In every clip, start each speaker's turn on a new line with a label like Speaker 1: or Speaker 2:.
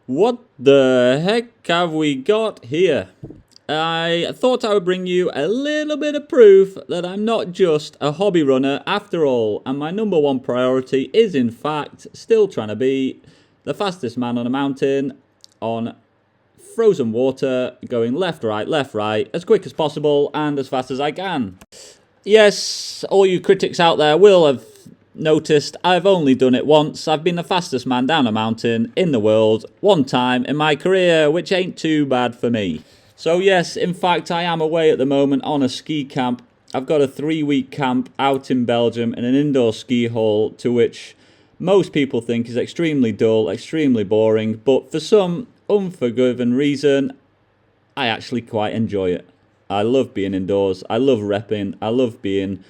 Speaker 1: What the heck have we got here? I thought I would bring you a little bit of proof that I'm not just a hobby runner after all, and my number one priority is in fact still trying to be the fastest man on a mountain on frozen water, going left, right, as quick as possible and as fast as I can. Yes, all you critics out there will have noticed I've only done it once. I've been the fastest man down a mountain in the world one time in my career, which ain't too bad for me. So yes, in fact, I am away at the moment on a ski camp. I've got a 3-week camp out in Belgium in an indoor ski hall, to which most people think is extremely dull, extremely boring, but for some unforgiven reason, I actually quite enjoy it. I love being indoors, I love repping, I love being,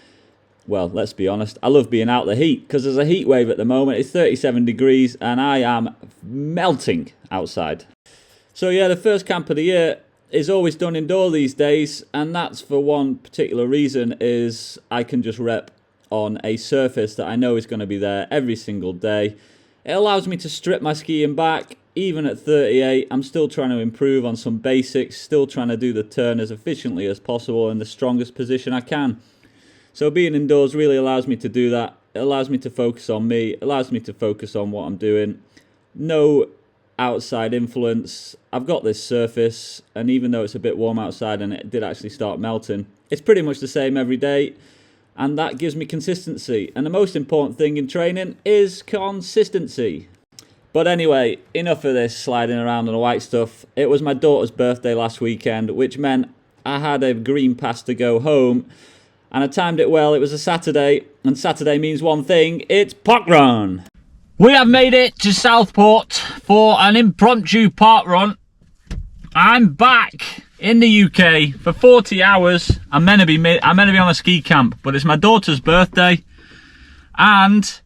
Speaker 1: well, let's be honest, I love being out the heat, because there's a heat wave at the moment. It's 37 degrees and I am melting outside. So yeah, the first camp of the year is always done indoor these days, and that's for one particular reason, is I can just rep on a surface that I know is going to be there every single day. It allows me to strip my skiing back. Even at 38, I'm still trying to improve on some basics, still trying to do the turn as efficiently as possible in the strongest position I can. So being indoors really allows me to do that. It allows me to focus on me, it allows me to focus on what I'm doing. No outside influence. I've got this surface, and even though it's a bit warm outside and it did actually start melting, it's pretty much the same every day, and that gives me consistency. And the most important thing in training is consistency. But anyway, enough of this sliding around on the white stuff. It was my daughter's birthday last weekend, which meant I had a green pass to go home, and I timed it well. It was a Saturday, and Saturday means one thing: it's parkrun. We have made it to Southport for an impromptu parkrun. I'm back in the UK for 40 hours. I'm meant to be on a ski camp, but it's my daughter's birthday, and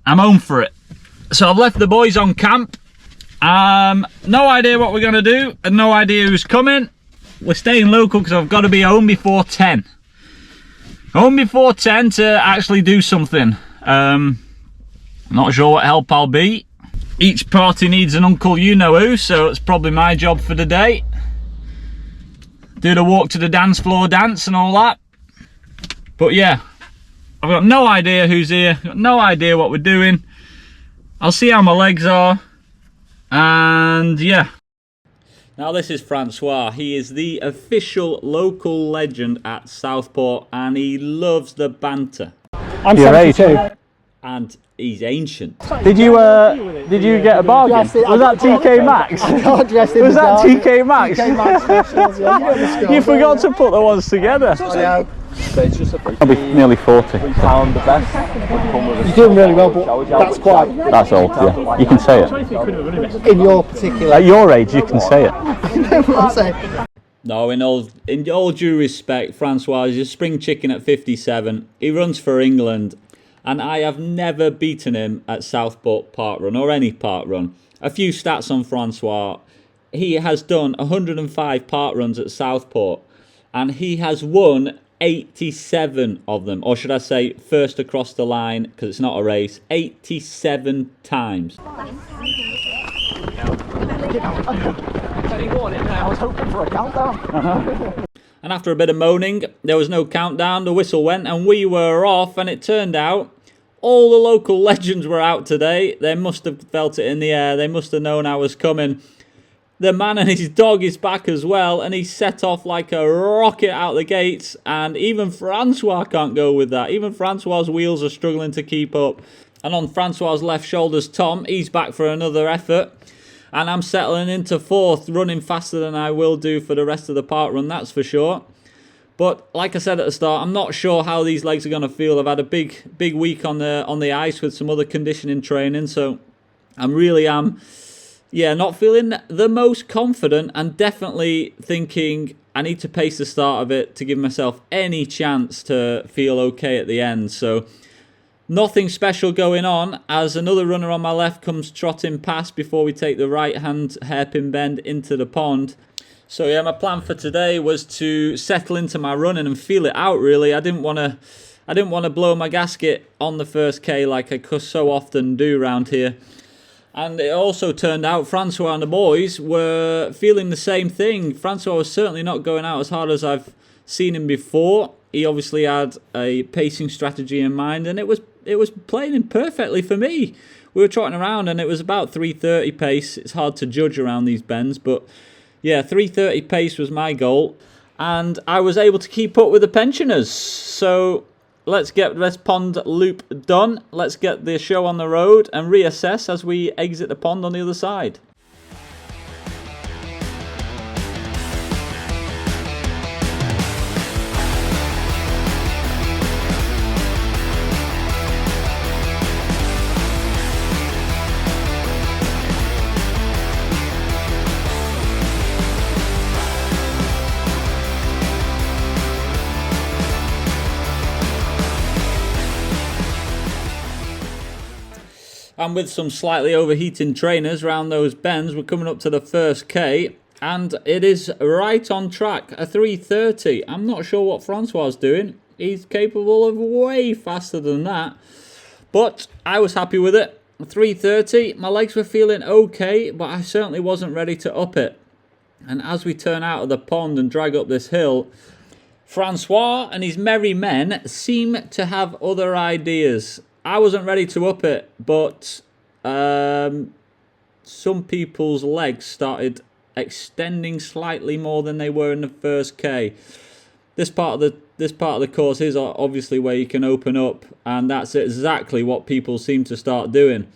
Speaker 1: I'm home for it. So I've left the boys on camp. No idea what we're going to do, and no idea who's coming. We're staying local because I've got to be home before 10. Home before 10 to actually do something. Not sure what help I'll be. Each party needs an uncle you-know-who, so it's probably my job for the day. Do the walk to the dance floor dance and all that. But yeah, I've got no idea who's here, got no idea what we're doing. I'll see how my legs are, and yeah. Now this is Francois. He is the official local legend at Southport, and he loves the banter.
Speaker 2: I'm 72.
Speaker 1: And he's ancient.
Speaker 2: Did you get a bargain? Was that TK Maxx? Was that TK Maxx? You forgot to put the ones together. I'll be nearly 40.
Speaker 3: You're doing really well, but that's quite...
Speaker 2: That's old, yeah. You can say it.
Speaker 3: In your particular...
Speaker 2: At your age, you can say it.
Speaker 1: No, in all due respect, Francois is a spring chicken at 57. He runs for England, and I have never beaten him at Southport Parkrun or any parkrun. A few stats on Francois. He has done 105 parkruns at Southport, and he has won 87 of them, or should I say first across the line, because it's not a race, 87 times.
Speaker 3: I was hoping for a countdown.
Speaker 1: And after a bit of moaning, there was no countdown, the whistle went and we were off, and it turned out all the local legends were out today. They must have felt it in the air, they must have known I was coming. The man and his dog is back as well, and he set off like a rocket out the gates, and even Francois can't go with that. Even Francois's wheels are struggling to keep up. And on Francois's left shoulder's Tom, he's back for another effort. And I'm settling into fourth, running faster than I will do for the rest of the parkrun, that's for sure. But like I said at the start, I'm not sure how these legs are going to feel. I've had a big week on the ice with some other conditioning training, so I really am... yeah, not feeling the most confident, and definitely thinking I need to pace the start of it to give myself any chance to feel okay at the end. So nothing special going on as another runner on my left comes trotting past before we take the right hand hairpin bend into the pond. So yeah, my plan for today was to settle into my running and feel it out really. I didn't want to blow my gasket on the first K like I so often do around here. And it also turned out Francois and the boys were feeling the same thing. Francois was certainly not going out as hard as I've seen him before. He obviously had a pacing strategy in mind, and it was playing in perfectly for me. We were trotting around, and it was about 3:30 pace. It's hard to judge around these bends, but yeah, 3:30 pace was my goal, and I was able to keep up with the pensioners. So let's get this pond loop done. Let's get the show on the road and reassess as we exit the pond on the other side. And with some slightly overheating trainers around those bends, we're coming up to the first K, and it is right on track, a 3:30. I'm not sure what Francois is doing. He's capable of way faster than that, but I was happy with it. 3:30, my legs were feeling okay, but I certainly wasn't ready to up it. And as we turn out of the pond and drag up this hill, Francois and his merry men seem to have other ideas. I wasn't ready to up it, but some people's legs started extending slightly more than they were in the first K. This part of the course is obviously where you can open up, and that's exactly what people seem to start doing.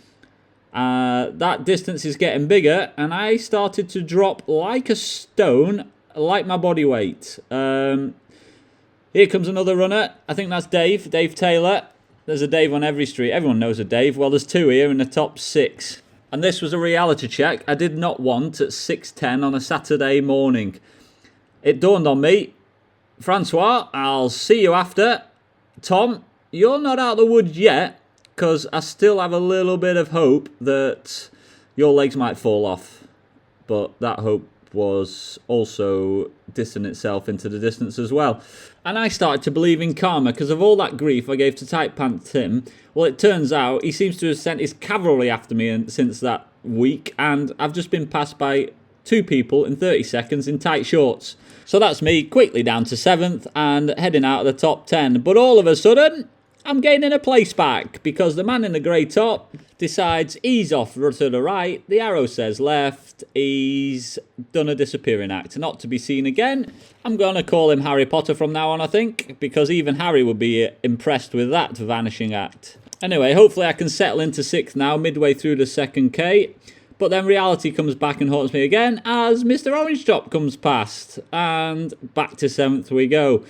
Speaker 1: That distance is getting bigger, and I started to drop like a stone, like my body weight. Here comes another runner. I think that's Dave Taylor. There's a Dave on every street. Everyone knows a Dave. Well, there's two here in the top 6. And this was a reality check I did not want at 6:10 on a Saturday morning. It dawned on me, Francois, I'll see you after. Tom, you're not out of the woods yet, because I still have a little bit of hope that your legs might fall off. But that hope was also dissing itself into the distance as well. And I started to believe in karma because of all that grief I gave to Tight Pants Tim. Well, it turns out he seems to have sent his cavalry after me since that week, and I've just been passed by 2 people in 30 seconds in tight shorts. So that's me quickly down to 7th and heading out of the top 10. But all of a sudden, I'm gaining a place back because the man in the grey top decides he's off to the right. The arrow says left. He's done a disappearing act, not to be seen again. I'm going to call him Harry Potter from now on, I think, because even Harry would be impressed with that vanishing act. Anyway, hopefully I can settle into 6th now, midway through the 2nd K. But then reality comes back and haunts me again as Mr. Orange Top comes past. And back to 7th we go.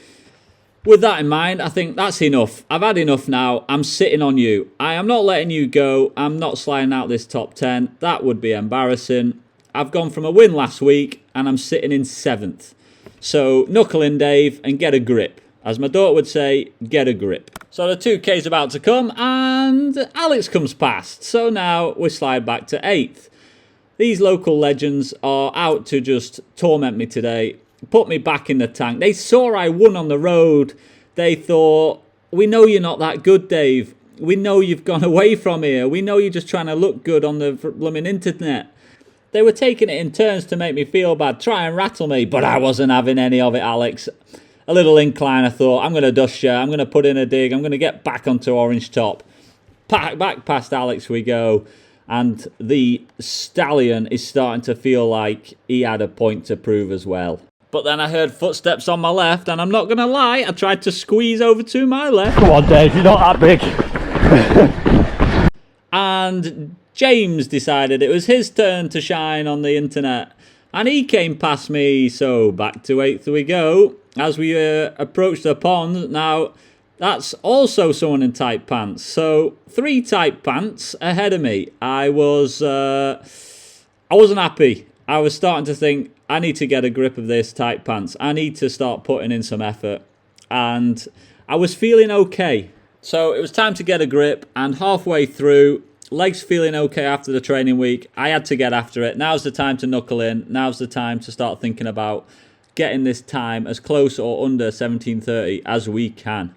Speaker 1: With that in mind, I think that's enough. I've had enough now. I'm sitting on you. I am not letting you go. I'm not sliding out this top 10. That would be embarrassing. I've gone from a win last week and I'm sitting in 7th. So knuckle in, Dave, and get a grip. As my daughter would say, get a grip. So the 2K's about to come and Alex comes past. So now we slide back to 8th. These local legends are out to just torment me today. Put me back in the tank. They saw I won on the road. They thought, we know you're not that good, Dave. We know you've gone away from here. We know you're just trying to look good on the blooming internet. They were taking it in turns to make me feel bad, try and rattle me, but I wasn't having any of it, Alex. A little incline, I thought, I'm going to dust you. I'm going to put in a dig. I'm going to get back onto Orange Top. Back past Alex we go. And the stallion is starting to feel like he had a point to prove as well. But then I heard footsteps on my left, and I'm not going to lie, I tried to squeeze over to my left.
Speaker 2: Come on, Dave, you're not that big.
Speaker 1: And James decided it was his turn to shine on the internet. And he came past me, so back to 8th we go. As we approach the pond, now that's also someone in tight pants. So 3 tight pants ahead of me. I wasn't happy. I was starting to think, I need to get a grip of this tight pants. I need to start putting in some effort. And I was feeling okay. So it was time to get a grip. And halfway through, legs feeling okay after the training week, I had to get after it. Now's the time to knuckle in. Now's the time to start thinking about getting this time as close or under 17:30 as we can.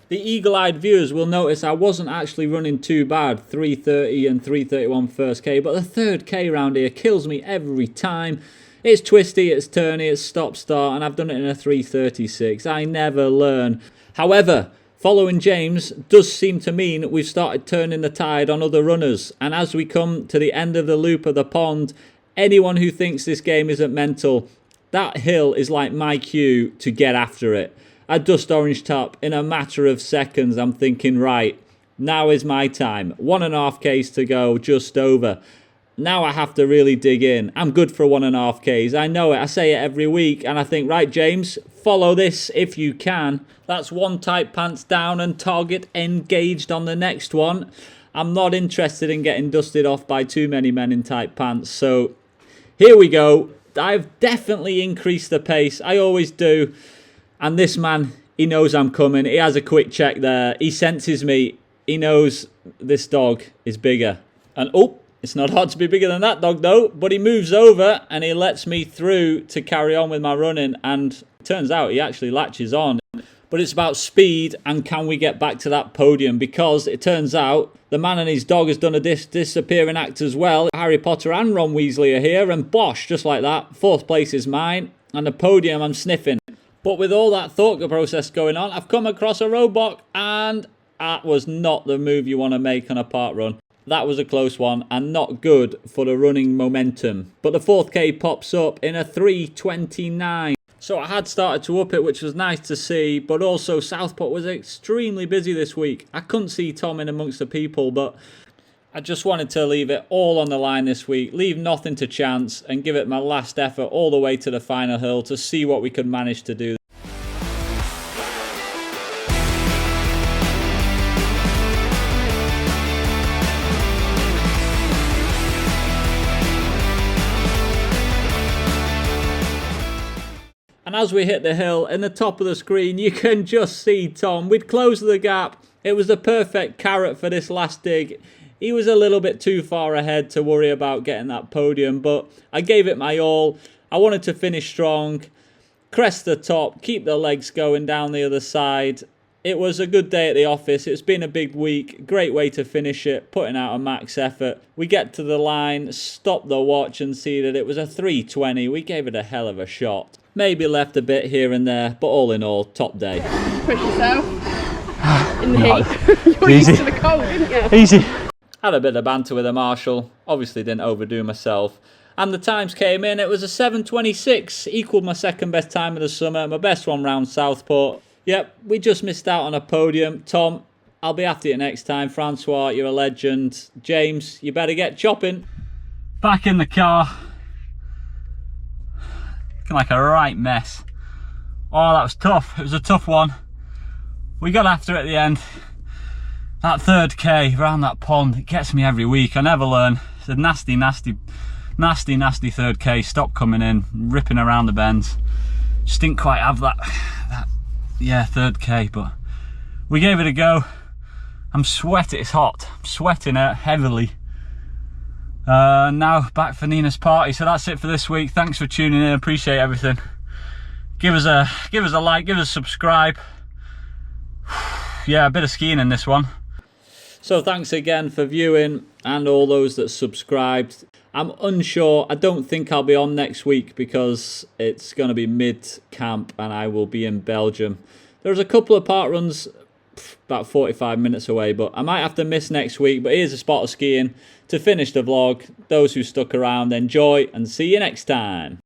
Speaker 1: The eagle-eyed viewers will notice I wasn't actually running too bad, 3:30 and 3:31 first K, but the third K round here kills me every time. It's twisty, it's turny, it's stop-start, and I've done it in a 3:36. I never learn. However, following James does seem to mean we've started turning the tide on other runners, and as we come to the end of the loop of the pond, anyone who thinks this game isn't mental, that hill is like my cue to get after it. A dust orange top in a matter of seconds. I'm thinking, right, now is my time. 1.5 Ks to go, just over. Now I have to really dig in. I'm good for 1.5 Ks. I know it. I say it every week. And I think, right, James, follow this if you can. That's one tight pants down and target engaged on the next one. I'm not interested in getting dusted off by too many men in tight pants. So here we go. I've definitely increased the pace. I always do. And this man, he knows I'm coming. He has a quick check there. He senses me. He knows this dog is bigger. And oh, it's not hard to be bigger than that dog though. But he moves over and he lets me through to carry on with my running. And it turns out he actually latches on. But it's about speed and can we get back to that podium? Because it turns out the man and his dog has done a disappearing act as well. Harry Potter and Ron Weasley are here. And bosh, just like that, 4th place is mine. And the podium I'm sniffing. But with all that thought process going on, I've come across a roadblock, and that was not the move you want to make on a park run. That was a close one and not good for the running momentum. But the 4th K pops up in a 3:29. So I had started to up it, which was nice to see, but also Southport was extremely busy this week. I couldn't see Tom in amongst the people, but I just wanted to leave it all on the line this week, leave nothing to chance, and give it my last effort all the way to the final hill to see what we could manage to do. And as we hit the hill, in the top of the screen, you can just see Tom. We'd closed the gap. It was the perfect carrot for this last dig. He was a little bit too far ahead to worry about getting that podium, but I gave it my all. I wanted to finish strong, crest the top, keep the legs going down the other side. It was a good day at the office. It's been a big week. Great way to finish it, putting out a max effort. We get to the line, stop the watch and see that it was a 3:20. We gave it a hell of a shot. Maybe left a bit here and there, but all in all, top day.
Speaker 4: Push yourself in the heat. You were used to the cold, didn't you?
Speaker 2: Easy.
Speaker 1: Had a bit of banter with a marshal. Obviously didn't overdo myself. And the times came in. It was a 7:26. Equalled my second best time of the summer. My best one round Southport. Yep, we just missed out on a podium. Tom, I'll be after you next time. Francois, you're a legend. James, you better get chopping.
Speaker 2: Back in the car. Looking like a right mess. Oh, that was tough. It was a tough one. We got after it at the end. That 3rd K around that pond, it gets me every week. I never learn. It's a nasty 3rd K. Stop coming in, ripping around the bends. Just didn't quite have that 3rd K, but we gave it a go. I'm sweating, it's hot. I'm sweating out heavily. Now back for Nina's party. So that's it for this week. Thanks for tuning in. Appreciate everything. Give us a like, give us a subscribe. Yeah, a bit of skiing in this one.
Speaker 1: So thanks again for viewing and all those that subscribed. I'm unsure. I don't think I'll be on next week because it's going to be mid-camp and I will be in Belgium. There's a couple of park runs about 45 minutes away, but I might have to miss next week. But here's a spot of skiing to finish the vlog. Those who stuck around, enjoy and see you next time.